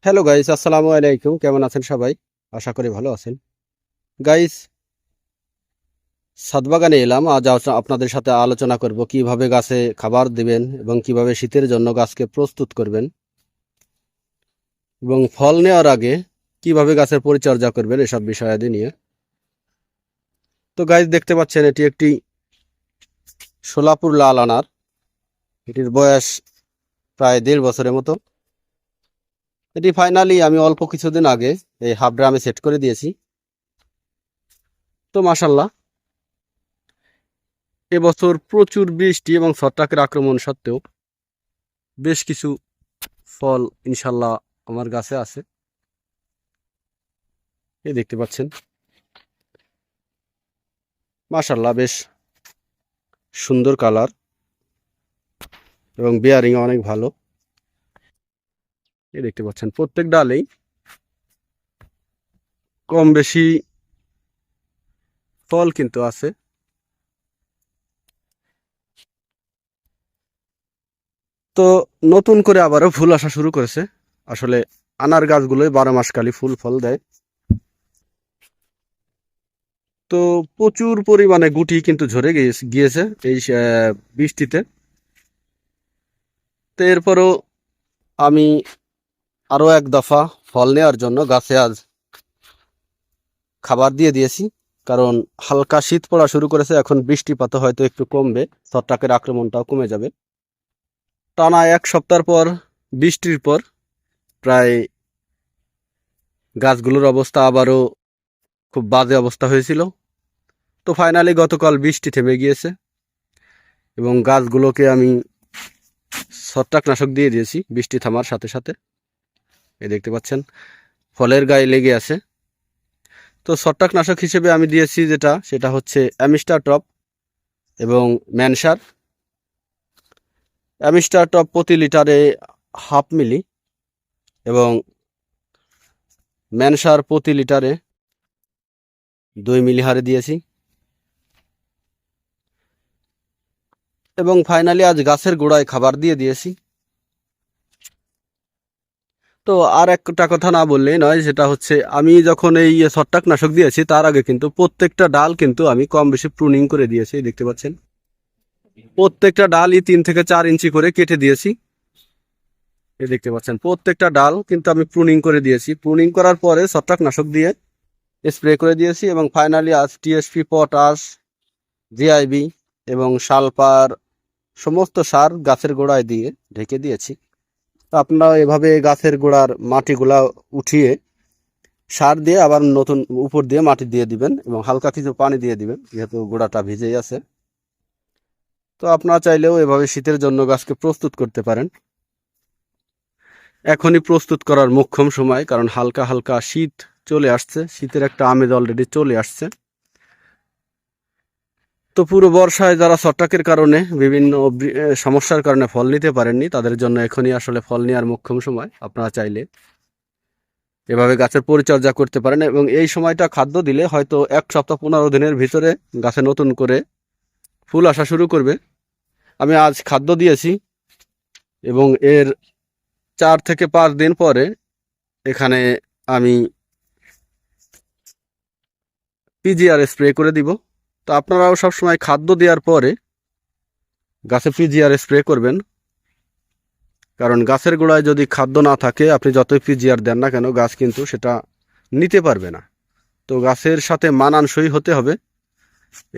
Hello guys, আসসালামু আলাইকুম। কেমন আছেন সবাই? আশা করি ভালো আছেন। গাইস, ছাদ বাগানে এলাম। আজ আপনাদের সাথে আলোচনা করব কিভাবে গাছে খাবার দিবেন এবং কিভাবে শীতের জন্য গাছকে প্রস্তুত করবেন এবং ফল নেওয়ার আগে কিভাবে গাছের পরিচর্যা করবেন এসব বিষয়াদি নিয়ে। তো গাইস, দেখতে পাচ্ছেন এটি একটি সোলাপুর লাল আনার। এটির বয়স প্রায় 1.5 বছরের মতো। এটি ফাইনালি আমি অল্প কিছুদিন আগে এই হাফ ড্রামে সেট করে দিয়েছি। তো মাশাল্লাহ, এবছর প্রচুর বৃষ্টি এবং ছত্রাকের আক্রমণ সত্ত্বেও বেশ কিছু ফল ইনশাল্লাহ আমার গাছে আছে। এই দেখতে পাচ্ছেন, মাশাল্লাহ বেশ সুন্দর কালার এবং বেয়ারিং অনেক ভালো। এই দেখতে পাচ্ছেন প্রত্যেক ডালেই কম বেশি ফল কিন্তু আছে। তো নতুন করে আবারও ফুল আসা শুরু করেছে। আসলে আনার গাছগুলোই 12 মাস কালী ফুল ফল দেয়। তো প্রচুর পরিমাণে গুটি কিন্তু ঝরে গিয়েছে এই বৃষ্টিতে। তো এরপরও আমি আরও এক দফা ফল নেওয়ার জন্য গাছে আজ খাবার দিয়ে দিয়েছি। কারণ হালকা শীত পড়া শুরু করেছে, এখন বৃষ্টিপাত হয়তো একটু কমবে, ছত্রাকের আক্রমণটাও কমে যাবে। টানা 1 সপ্তাহ পর বৃষ্টির পর প্রায় গাছগুলোর অবস্থা আবারও খুব বাজে অবস্থা হয়েছিল। তো ফাইনালি গতকাল বৃষ্টি থেমে গিয়েছে এবং গাছগুলোকে আমি ছত্রাকনাশক দিয়ে দিয়েছি বৃষ্টি থামার সাথে সাথে। এই দেখতে পাচ্ছেন ফলের গায়ে লেগে আছে। তো ছত্রাকনাশক হিসেবে আমি দিয়েছি সেটা হচ্ছে অ্যামিস্টার টপ এবং ম্যানসার। অ্যামিস্টার টপ প্রতি লিটারে 1/2 মিলি এবং ম্যানসার প্রতি লিটারে 2 মিলি হারে দিয়েছি। এবং ফাইনালি আজ গাছের গোড়ায় খাবার দিয়ে দিয়েছি। তো আর একটা কথা না বললেই নয়, সেটা হচ্ছে আমি যখন এই ছত্রাকনাশক দিয়েছি তার আগে কিন্তু প্রত্যেকটা ডাল কিন্তু আমি কম বেশি প্রুনিং করে দিয়েছি। দেখতে পাচ্ছেন প্রত্যেকটা ডালই 3 থেকে 4 ইঞ্চি করে কেটে দিয়েছি। এই দেখতে পাচ্ছেন প্রত্যেকটা ডাল কিন্তু আমি প্রুনিং করে দিয়েছি। প্রুনিং করার পরে ছত্রাকনাশক দিয়ে স্প্রে করে দিয়েছি এবং ফাইনালি আজ টিএসপি, পটাশ, জিআইবি এবং সালফার সমস্ত সার গাছের গোড়ায় দিয়ে ঢেকে দিয়েছি। তো আপনারা এভাবে গাছের গোড়ার মাটিগুলা উঠিয়ে সার দিয়ে আবার নতুন উপর দিয়ে মাটি দিয়ে দিবেন এবং হালকা কিছু পানি দিয়ে দিবেন, যেহেতু গোড়াটা ভিজেই আছে। তো আপনারা চাইলেও এভাবে শীতের জন্য গাছকে প্রস্তুত করতে পারেন। এখনই প্রস্তুত করার মোক্ষম সময়, কারণ হালকা হালকা শীত চলে আসছে, শীতের একটা আমেজ অলরেডি চলে আসছে। তো পুরো বর্ষায় যারা ছত্রাকের কারণে বিভিন্ন সমস্যার কারণে ফল নিতে পারেননি, তাদের জন্য এখনই আসলে ফল নেওয়ার মোক্ষম সময়। আপনারা চাইলে এভাবে গাছের পরিচর্যা করতে পারেন এবং এই সময়টা খাদ্য দিলে হয়তো 1 সপ্তাহ 15 দিনের ভিতরে গাছে নতুন করে ফুল আসা শুরু করবে। আমি আজ খাদ্য দিয়েছি এবং এর 4 থেকে 5 দিন পরে এখানে আমি পিজিআর স্প্রে করে দিব। তো আপনারাও সবসময় খাদ্য দেওয়ার পরে গাছে পিজিআর স্প্রে করবেন, কারণ গাছের গোড়ায় যদি খাদ্য না থাকে আপনি যতই পিজিআর দেন না কেন গাছ কিন্তু সেটা নিতে পারবে না। তো গাছের সাথে মানানসই হতে হবে,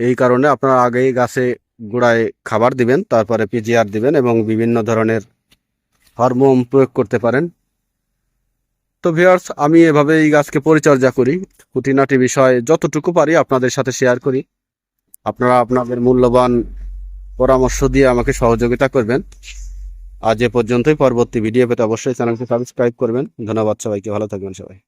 এই কারণে আপনারা আগেই গাছে গোড়ায় খাবার দিবেন, তারপরে পিজিআর দিবেন এবং বিভিন্ন ধরনের হরমোন প্রয়োগ করতে পারেন। তো ভিউয়ার্স, আমি এভাবে এই গাছকে পরিচর্যা করি, খুঁটিনাটি বিষয় যতটুকু পারি আপনাদের সাথে শেয়ার করি। আপনারা আপনাদের মূল্যবান পরামর্শ দিয়ে আমাকে সহযোগিতা করবেন। আজ এ পর্যন্তই। পরবর্তী ভিডিও পেতে অবশ্যই চ্যানেলকে সাবস্ক্রাইব করবেন। ধন্যবাদ সবাইকে, ভালো থাকবেন সবাই।